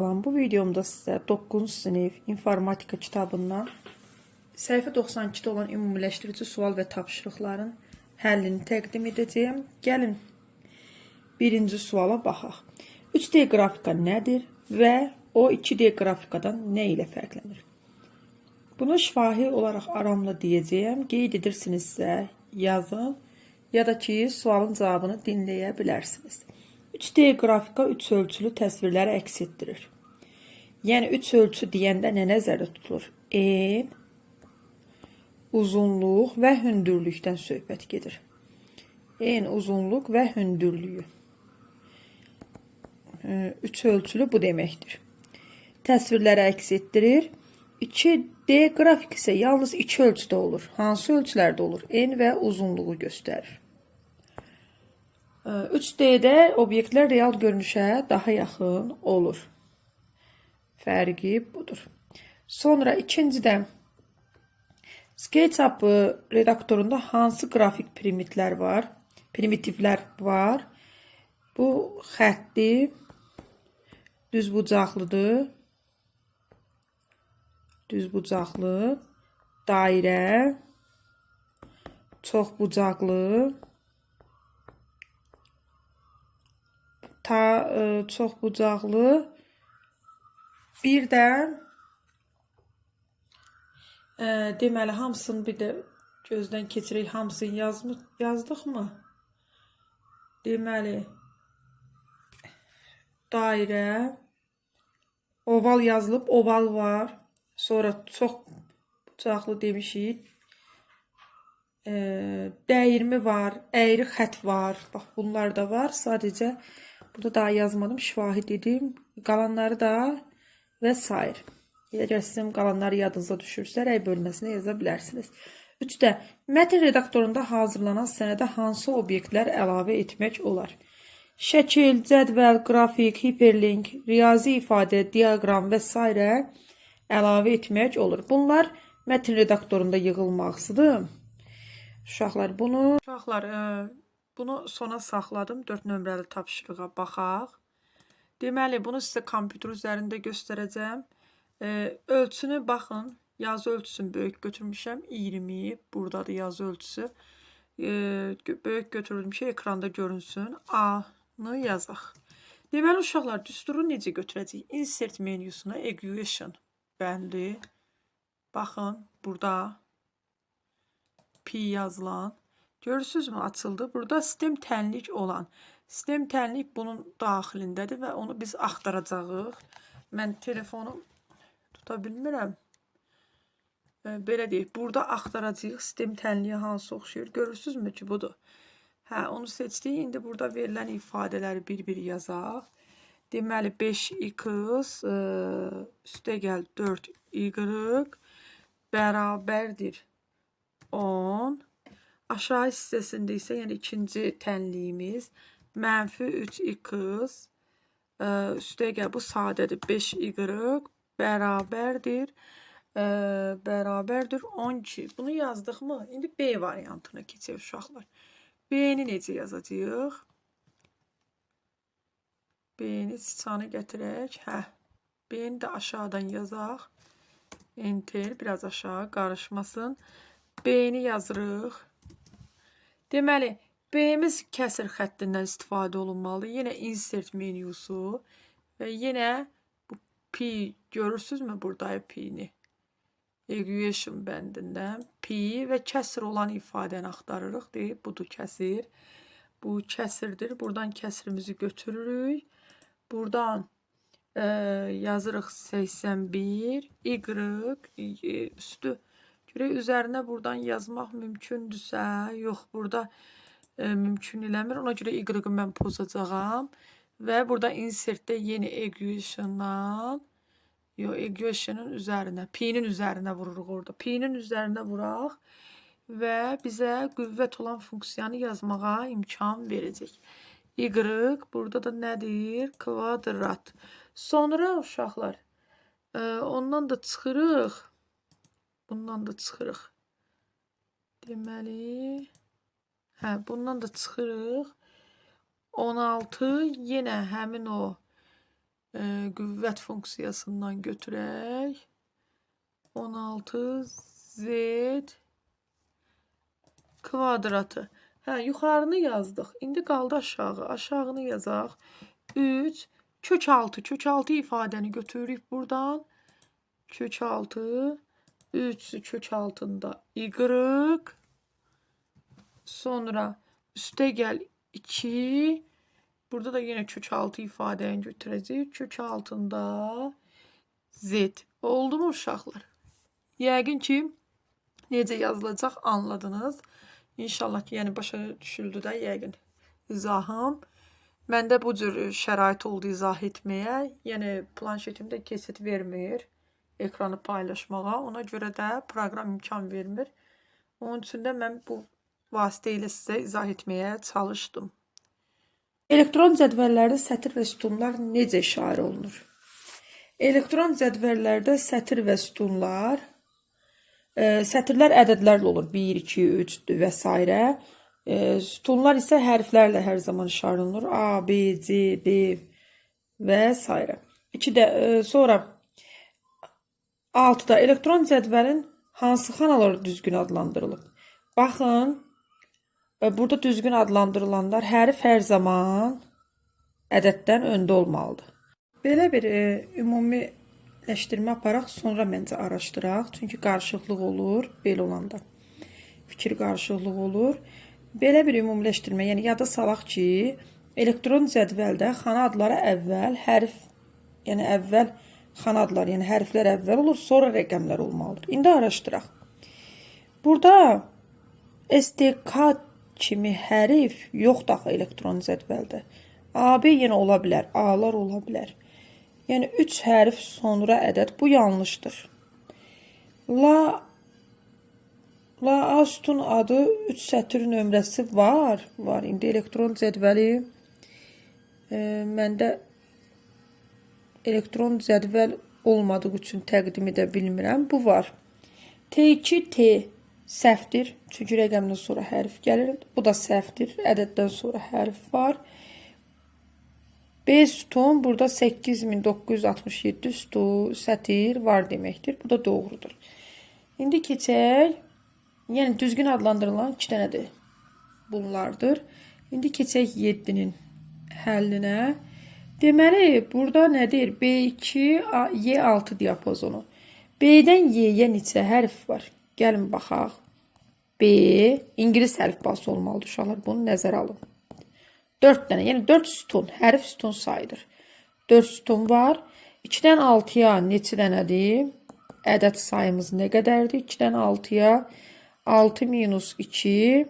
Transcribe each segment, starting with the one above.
Bu videomda sizə 9-cu sinif informatika kitabından səhifə 92-də olan ümumiləşdirici sual və tapşırıqların həllini təqdim edəcəyim. Gəlin birinci suala baxaq. 3D qrafika nədir və o 2D qrafikadan nə ilə fərqlənir? Bunu şifahi olaraq aramla deyəcəyim. Qeyd edirsinizsə yazın ya da ki sualın cavabını dinləyə bilərsiniz. 3D qrafika 3 ölçülü təsvirləri əks etdirir. Yəni 3 ölçü deyəndə nə nəzərdə tutulur? En, uzunluq və hündürlükdən söhbət gedir. En, uzunluq və hündürlüyü. 3 ölçülü bu deməkdir. Təsvirləri əks etdirir. 2D qrafik isə yalnız 2 ölçüdə olur. Hansı ölçülərdə olur? En və uzunluğu göstərir. 3D'də obyektlər real görünüşə daha yaxın olur. Fərqi budur. Sonra ikincidə SketchUp redaktorunda hansı qrafik primitivlər var? Bu xətti, düzbucaqlıdır, dairə, çoxbucaqlı, çoxbucaqlı, bir də deməli hamısını bir də gözdən keçirək, hamısını yazdıq mı? Deməli dairə, oval yazılıb, oval var. Sonra çox bucaqlı demişik. Dəyirmi var, əyri xət var. Bax bunlar da var. Sadəcə burada daha yazmadım, şifahi dedim. Qalanları da və s. Əgər sizin qalanları yadınıza düşürsə, rəy bölməsinə yaza bilərsiniz. 3-də mətn redaktorunda hazırlanan sənədə hansı obyektlər əlavə etmək olar? Şəkil, cədvəl, qrafik, hiperlink, riyazi ifadə, diaqram və s. əlavə etmək olur. Bunlar mətn redaktorunda yığılmaqsıdır. Uşaqlar, bunu sona saxladım. 4 nömrəli tapşırığa baxaq. Deməli, bunu sizə kompüter üzərində göstərəcəm. Ölçünü baxın. Yazı ölçüsünü böyük götürmüşəm. 20. Buradadır yazı ölçüsü. Böyük götürdüm ki, ekranda görünsün. A-nı yazaq. Deməli, uşaqlar, düsturu necə götürəcəyik? Insert menüsuna Equation bəndi. Baxın, burada P yazılan. Görürsünüzmü? Açıldı. Burada sistem tənlik olan. Sistem tənlik bunun daxilindədir və onu biz axtaracağıq. Mən telefonu tuta bilmirəm. Belə deyək. Burada axtaracağıq. Sistem tənliyə hansı oxşayır? Görürsünüzmü ki, budur. Onu seçdik. İndi burada verilən ifadələri bir-bir yazaq. Deməli, 5x üstə gəl 4y bərabərdir 10. Aşağı hissəsində isə, yəni ikinci tənliyimiz mənfi 3x üstə gəl, bu sadədir, 5y bərabərdir 12. Bunu yazdıq mı? İndi B variantına keçək uşaqlar. B-ni necə yazacağıq? B-ni sıçanı gətirək. B-ni də aşağıdan yazaq. Enter, biraz aşağı qarışmasın. B-ni yazırıq. Deməli, B-miz kəsir xəttindən istifadə olunmalıdır. Yenə insert menyusu və yenə bu P, görürsünüzmü burada P-ni? Equation bəndindən P və kəsir olan ifadəni axtarırıq. Deyib, budur kəsir. Bu kəsirdir. Buradan kəsirimizi götürürük. Buradan yazırıq 81. Y üstü. Görək, üzərinə buradan yazmaq mümkündürsə, yox, burada mümkün eləmir. Ona görə Y-ı mən pozacağam. Və burada insertdə yeni equation'dan, yox, equation'ın üzərinə, P-nin üzərinə vururuq orada. P-nin üzərinə vuraq və bizə qüvvət olan funksiyanı yazmağa imkan verəcək. Y, burada da nədir? Kvadrat. Sonra uşaqlar, ondan da çıxırıq. Bundan da çıxırıq. Deməli, bundan da çıxırıq. 16 yenə həmin o qüvvət funksiyasından götürək. 16 z kvadratı. Hə, yuxarını yazdıq. İndi qaldı aşağı. Aşağını yazaq. 3 kök 6. Kök 6 ifadəni götürürük buradan. Kök 6. 3 kök altında y. Sonra üstə gəl 2. Burada da yine kök 6 ifadəni götürəcəyik. Kök altında z. Oldu mu uşaqlar? Yəqin ki, necə yazılacaq anladınız. İnşallah ki, yəni başa düşüldü də yəqin izahım. Məndə bu cür şərait oldu izah etməyə. Yəni planşetimdə kesit vermir ekranı paylaşmağa. Ona görə də proqram imkan vermir. Onun üçün də mən bu vasitə ilə sizə izah etməyə çalışdım. Elektron cədvəllərdə sətir və sütunlar necə işarə olunur? Elektron cədvəllərdə sətir və sütunlar, sətirlər ədədlərlə olur. 1, 2, 3 və s. Sütunlar isə hərflərlə hər zaman işarə olunur. A, B, C, D və s. Sonra 6-da elektron cədvəlin hansı xanaları düzgün adlandırılıb? Baxın, burada düzgün adlandırılanlar hərf hər zaman ədəddən öndə olmalıdır. Belə bir ümumiləşdirmə aparaq, sonra məncə araşdıraq. Çünki qarışıqlıq olur, belə olanda. Fikir qarışıqlıq olur. Belə bir ümumiləşdirmə, yəni yada salaq ki, elektron cədvəldə xana adları əvvəl, hərf, yəni əvvəl xana adları, yəni hərflər əvvəl olur, sonra rəqəmlər olmalıdır. İndi araşdıraq. Burada STK kimi hərf yoxdur axı elektron cədvəldə. AB yenə ola bilər, A-lar ola bilər. Yəni 3 hərf sonra ədəd, bu yanlışdır. La A sütun adı 3 sətir nömrəsi var. İndi elektron cədvəli məndə elektron cədvəl olmadığı üçün təqdim edə bilmirəm. Bu var. T2 T səhvdir. Çünki rəqəmdən sonra hərf gəlir. Bu da səhvdir. Ədəddən sonra hərf var. B sütun burada 8967 sətir var deməkdir. Bu da doğrudur. İndi keçək. Yəni düzgün adlandırılan 2 dənədir. Bunlardır. İndi keçək 7-nin həllinə. Deməli, burada nədir? B2, Y6 diapazonu. B-dən Y-yə neçə hərf var? Gəlin baxaq. B, İngilis əlifbası olmalıdır uşaqlar. Bunu nəzərə alın. 4 dənə, yəni 4 sütun, hərf sütun sayıdır. 4 sütun var. 2-dən 6-ya neçə dənədir? Ədəd sayımız nə qədərdir? 2-dən 6-ya 6 minus 2.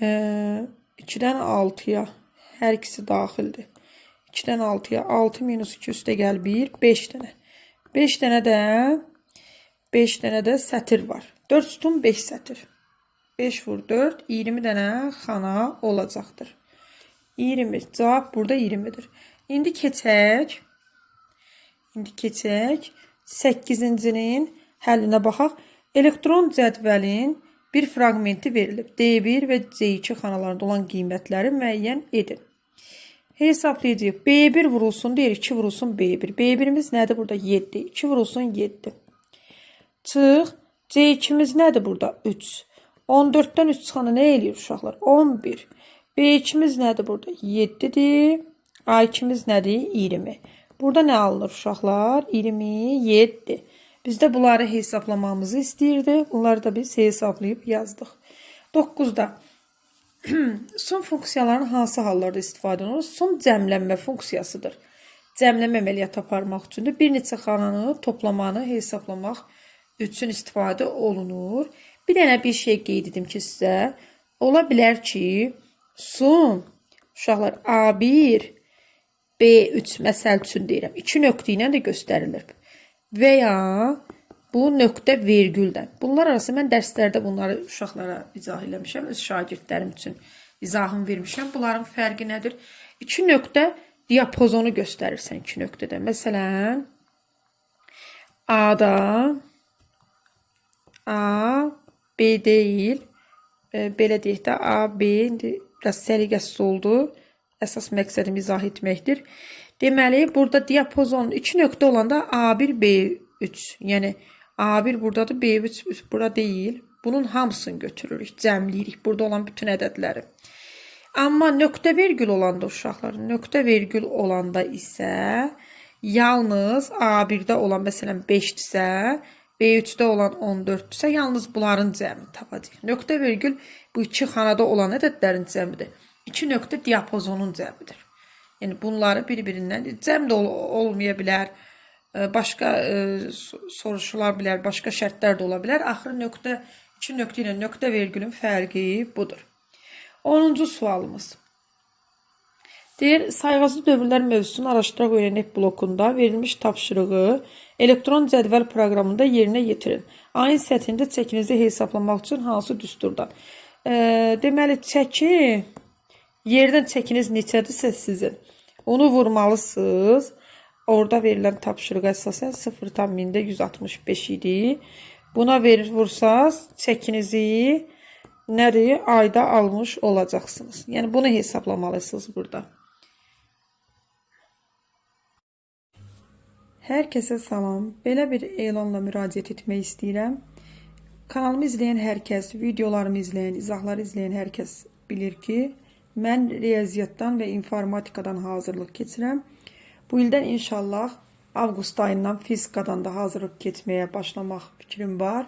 2-dən 6-ya hər ikisi daxildir. 2-dən 6-ya 6 minus 2 üstə gəl 1, 5 dənə. 5 dənə də sətir var. 4 sütun 5 sətir. 5 vur 4, 20 dənə xana olacaqdır. 20, cavab burada 20-dir. İndi keçək 8-cinin həllinə baxaq. Elektron cədvəlin bir fraqmenti verilib. D1 və C2 xanalarında olan qiymətləri müəyyən edin. Hesablayacaq. B1 vurulsun deyir, 2 vurulsun B1. B1'imiz nədir burada? 7. 2 vurulsun 7. Çıx. C2'miz nədir burada? 3. 14'dən 3 çıxanı nə eləyir uşaqlar? 11. B2'miz nədir burada? 7'dir. A2'miz nədir? 20. Burada nə alınır uşaqlar? 27. Biz də bunları hesablamamızı istəyirdi. Bunları da biz hesablayıb yazdıq. 9'da sum funksiyaların hansı hallarda istifadə olunur? Sum cəmlənmə funksiyasıdır. Cəmləmə əməliyyatı aparmaq üçün də bir neçə xananı toplamanı hesablamaq üçün istifadə olunur. Bir dənə bir şey qeyd edim ki sizə. Ola bilər ki, sum uşaqlar A1, B3 məsəl üçün deyirəm. 2 nöqtə ilə də göstərilir. Və ya bu nöqtə vergüldən. Bunlar arası mən dərslərdə bunları uşaqlara izah eləmişəm. Öz şagirdlərim üçün izahını vermişəm. Bunların fərqi nədir? 2 nöqtə diapazonu göstərirsən 2 nöqtədə. Məsələn, A-da A, B deyil. Belə deyək də A, B, indi biraz səliqəsiz oldu. əsas məqsədim izah etməkdir. Deməli, burada diapazon 2 nöqtə olanda A1, B3. Yəni A1 buradadır, B3 burada deyil. Bunun hamısını götürürük, cəmləyirik burada olan bütün ədədləri. Amma nöqtə vergül olanda uşaqlar, nöqtə vergül olanda isə yalnız A1-də olan məsələn 5-dirsə, B3-də olan 14-dirsə, yalnız bunların cəmini tapacağıq. Nöqtə vergül bu iki xanada olan ədədlərin cəmidir. 2 nöqtə diapazonun cəmidir. Yəni bunları bir-birindən cəm də olmaya bilər, başqa soruşular bilər, başqa şərtlər də ola bilər. Axırı nöqtə 2 nöqtə ilə nöqtə vergülün fərqi budur. 10-cu sualımız. Deyir, sayğaclı dövrlər mövzusunu araşdıraq öyrənək blokunda verilmiş tapşırığı elektron cədvəl proqramında yerinə yetirin. Ayın səthində çəkinizi hesablamaq üçün hansı düsturdan? Deməli, çəki, yerdən çəkiniz neçədirsə sizin, onu vurmalısınız. Orada verilən tapşırıq əsasən 0,165 idi. Buna vursaz çəkinizi nədir? Ayda almış olacaqsınız. Yəni bunu hesablamalısınız burada. Hər kəsə salam. Belə bir elanla müraciət etmək istəyirəm. Kanalımı izləyən hər kəs, videolarımı izləyən, izahları izləyən hər kəs bilir ki, mən riyaziyyatdan və informatikadan hazırlıq keçirəm. Bu ildən inşallah avqust ayından fizikadan da hazırlıq keçməyə başlamaq fikrim var.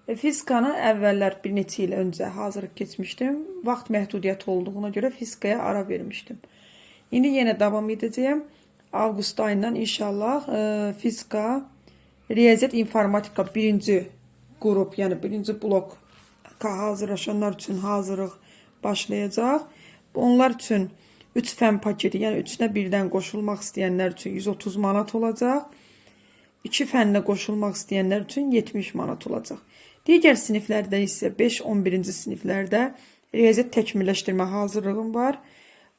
Fizikanı əvvəllər bir neçə il öncə hazırlıq keçmişdim. Vaxt məhdudiyyəti olduğuna görə fizikaya ara vermişdim. İndi yenə davam edəcəyəm. Avqust ayından inşallah fizika, riyaziyyat, informatika birinci qrup, yəni birinci blok hazırlaşanlar üçün hazırlıq başlayacaq. Onlar üçün 3 fən paketi, yəni 3-nə birdən qoşulmaq istəyənlər üçün 130 manat olacaq. 2 fənlə qoşulmaq istəyənlər üçün 70 manat olacaq. Digər siniflərdə isə 5-11-ci siniflərdə riyaziyyat təkmilləşdirmə hazırlığım var.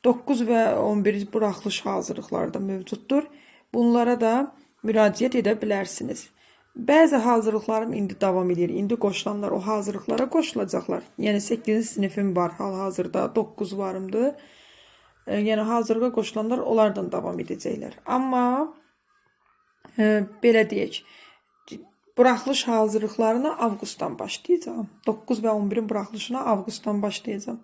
9 və 11 buraxılış hazırlıqları da mövcuddur. Bunlara da müraciət edə bilərsiniz. Bəzi hazırlıqlarım indi davam edir. İndi qoşulanlar o hazırlıqlara qoşulacaqlar. Yəni 8-ci sinifim var hal-hazırda, 9 varımdır. Yəni hazırlığa qoşulanlar onlardan davam edəcəklər. Amma belə deyək, buraxılış hazırlıqlarına avqustdan başlayacağam. 9 və 11-in buraxılışına avqustdan başlayacağam.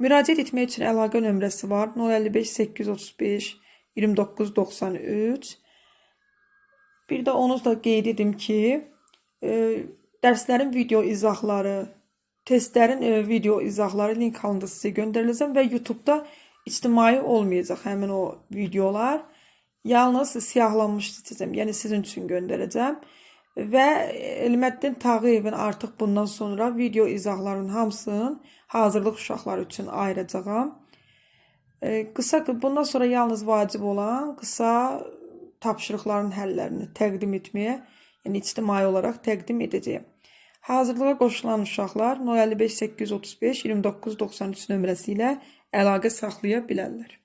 Müraciət etmək üçün əlaqə nömrəsi var. 055 835 29 93. Bir də onu da qeyd edim ki, dərslərin video izahları, testlərin video izahları link halında sizə göndəriləcəm və YouTube-da ictimai olmayacaq həmin o videolar. Yalnız siyahlanmış seçəcəm, yəni sizin üçün göndərəcəm. Və Elməddin Tağıyevin artıq bundan sonra video izahlarının hamısını hazırlıq uşaqları üçün ayıracağam. Bundan sonra yalnız vacib olan qısa tapşırıqların həllərini təqdim etməyə, yəni ictimai olaraq təqdim edəcəyəm. Hazırlığa qoşulan uşaqlar 055 835 29 93 nömrəsi ilə əlaqə saxlaya bilərlər.